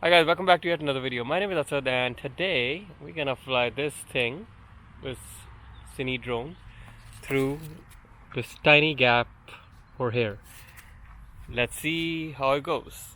Hi guys, welcome back to yet another video. My name is Asad and today we're gonna fly this thing, this cine drone, through this tiny gap over here. Let's see how it goes.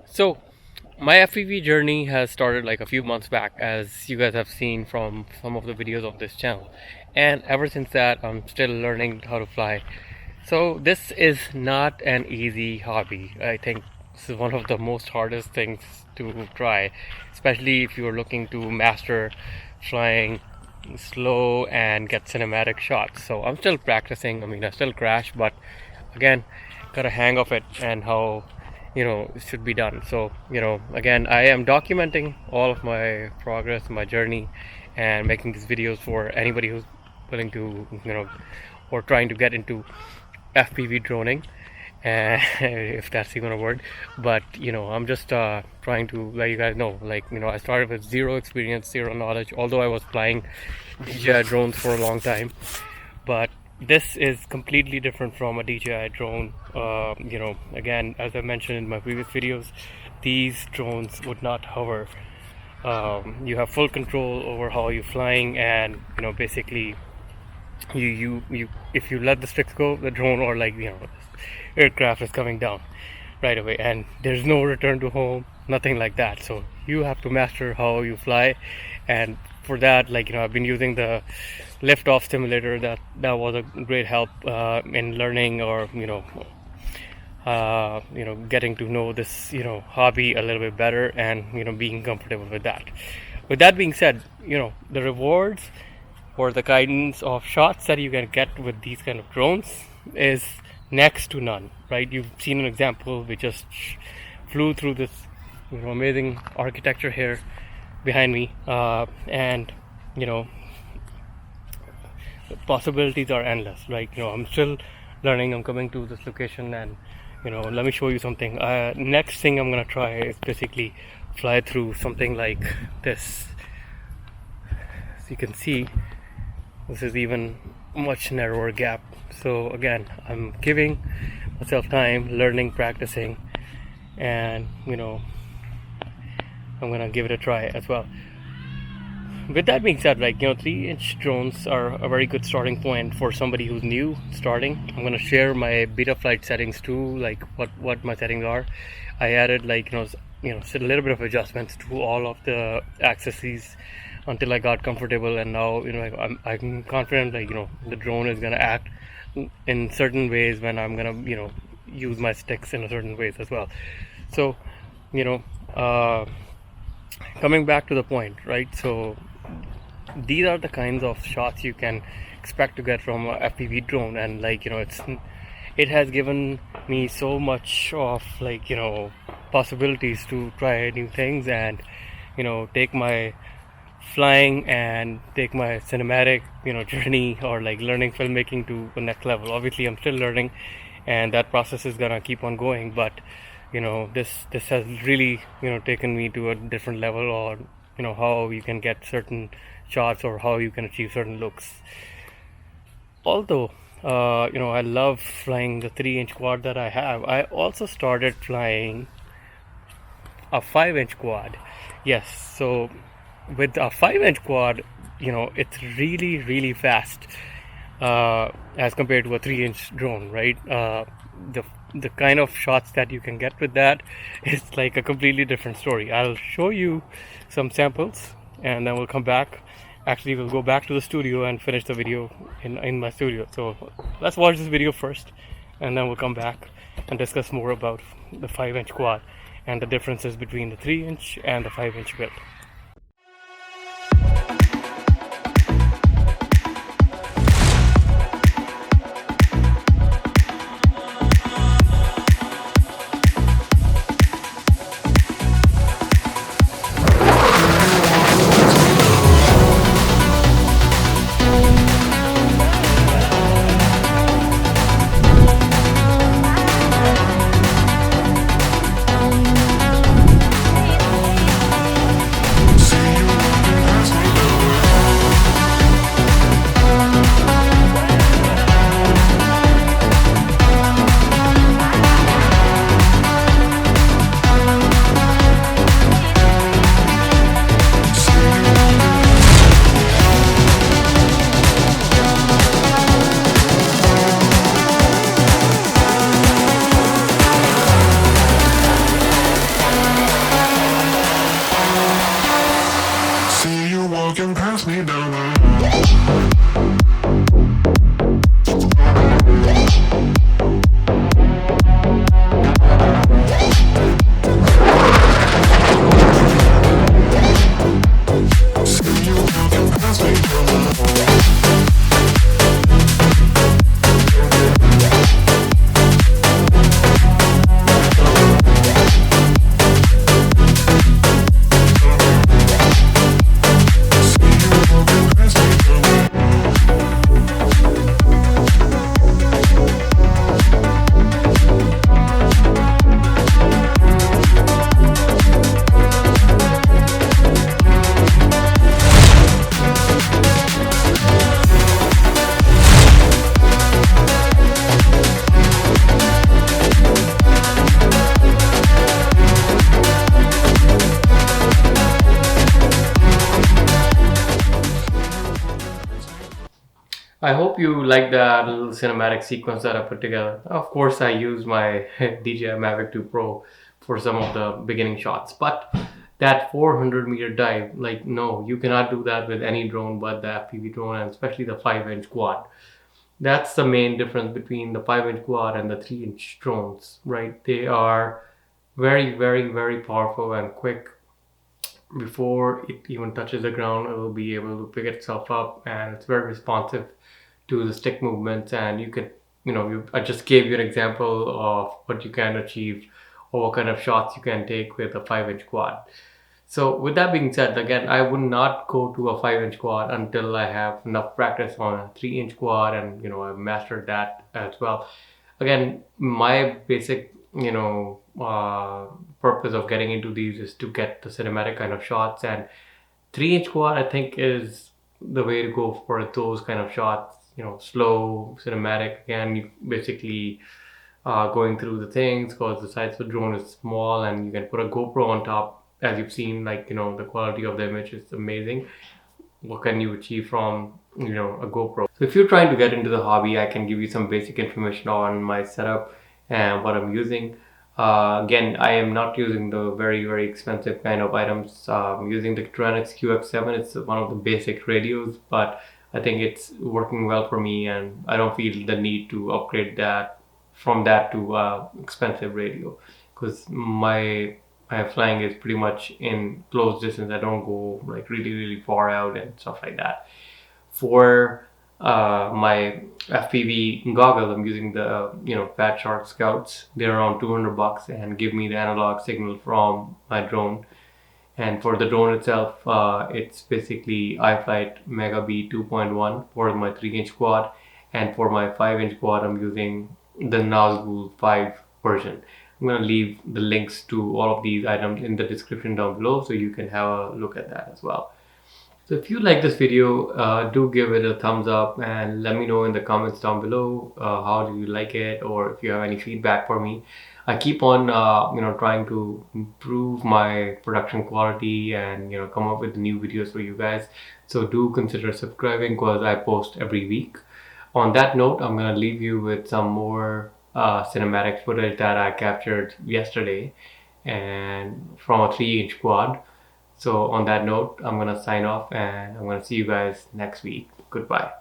So my FPV journey has started like a few months back, as you guys have seen from some of the videos of this channel, and ever since that I'm still learning how to fly. So this is not an easy hobby. I think this is one of the most hardest things to try, especially if you're looking to master flying slow and get cinematic shots. So I'm still practicing. I mean, I still crash, but again, got a hang of it and how it should be done. So again, I am documenting all of my progress, my journey, and making these videos for anybody who's willing to or trying to get into FPV droning, if that's even a word. But I'm just trying to let you guys know, I started with zero experience, zero knowledge, although I was flying DJI drones for a long time. But this is completely different from a DJI drone. Again, as I mentioned in my previous videos, these drones would not hover. You have full control over how you're flying, and basically you if you let the sticks go, the drone or aircraft is coming down right away, and there's no return to home, nothing like that. So you have to master how you fly, and for that, I've been using the lift-off simulator. That was a great help in learning, or getting to know this hobby a little bit better, and being comfortable with that. With that being said, the rewards or the guidance of shots that you can get with these kind of drones is next to none, right? You've seen an example. We just flew through this amazing architecture here behind me, and the possibilities are endless. I'm still learning. I'm coming to this location, and let me show you something. Next thing I'm gonna try is basically fly through something like this. As you can see, this is even much narrower gap. So again, I'm giving myself time, learning, practicing, and I'm gonna give it a try as well. With that being said, 3-inch drones are a very good starting point for somebody who's new starting. I'm gonna share my beta flight settings too, what my settings are. I added a little bit of adjustments to all of the accessories until I got comfortable, and now I'm confident the drone is gonna act in certain ways when I'm gonna use my sticks in a certain ways as well. So coming back to the point, right? So these are the kinds of shots you can expect to get from a FPV drone, and it has given me so much of possibilities to try new things, and take my flying and take my cinematic journey, or learning filmmaking to the next level. Obviously I'm still learning, and that process is gonna keep on going, but this has really taken me to a different level, or how you can get certain shots, or how you can achieve certain looks. Although I love flying the 3-inch quad that I have, I also started flying a 5-inch quad. Yes, so with a 5-inch quad, it's really fast as compared to a 3-inch drone, right? The kind of shots that you can get with that is a completely different story. I'll show you some samples, and then we'll come back. Actually, we'll go back to the studio and finish the video in my studio. So let's watch this video first, and then we'll come back and discuss more about the 5-inch quad and the differences between the 3-inch and the 5-inch build. I hope you like that little cinematic sequence that I put together. Of course, I use my DJI Mavic 2 Pro for some of the beginning shots, but that 400-meter dive, like, no, you cannot do that with any drone but the FPV drone, and especially the 5-inch quad. That's the main difference between the 5-inch quad and the 3-inch drones, right? They are very, very, very powerful and quick. Before it even touches the ground, it will be able to pick itself up, and it's very responsive to the stick movements. And you can, I just gave you an example of what you can achieve or what kind of shots you can take with a 5-inch quad. So with that being said, again, I would not go to a 5-inch quad until I have enough practice on a 3-inch quad, and I've mastered that as well. Again, my basic purpose of getting into these is to get the cinematic kind of shots, and 3-inch quad I think is the way to go for those kind of shots. Slow, cinematic. Again, you basically going through the things, because the size of the drone is small and you can put a GoPro on top. As you've seen, the quality of the image is amazing. What can you achieve from a GoPro? So if you're trying to get into the hobby, I can give you some basic information on my setup and what I'm using. Again, I am not using the very, very expensive kind of items. I'm using the Tronix QX7. It's one of the basic radios, but I think it's working well for me, and I don't feel the need to upgrade from that to expensive radio, because my flying is pretty much in close distance. I don't go really, really far out and stuff like that. For my FPV goggles, I'm using the Fat Shark Scouts. They're around $200 and give me the analog signal from my drone. And for the drone itself, it's basically iFlight Mega B 2.1 for my 3-inch quad, and for my 5-inch quad, I'm using the Nazgul 5 version. I'm going to leave the links to all of these items in the description down below, so you can have a look at that as well. So if you like this video, do give it a thumbs up and let me know in the comments down below how do you like it, or if you have any feedback for me. I keep on trying to improve my production quality and come up with new videos for you guys. So do consider subscribing, because I post every week. On that note, I'm going to leave you with some more cinematic footage that I captured yesterday and from a 3-inch quad. So on that note, I'm going to sign off, and I'm going to see you guys next week. Goodbye.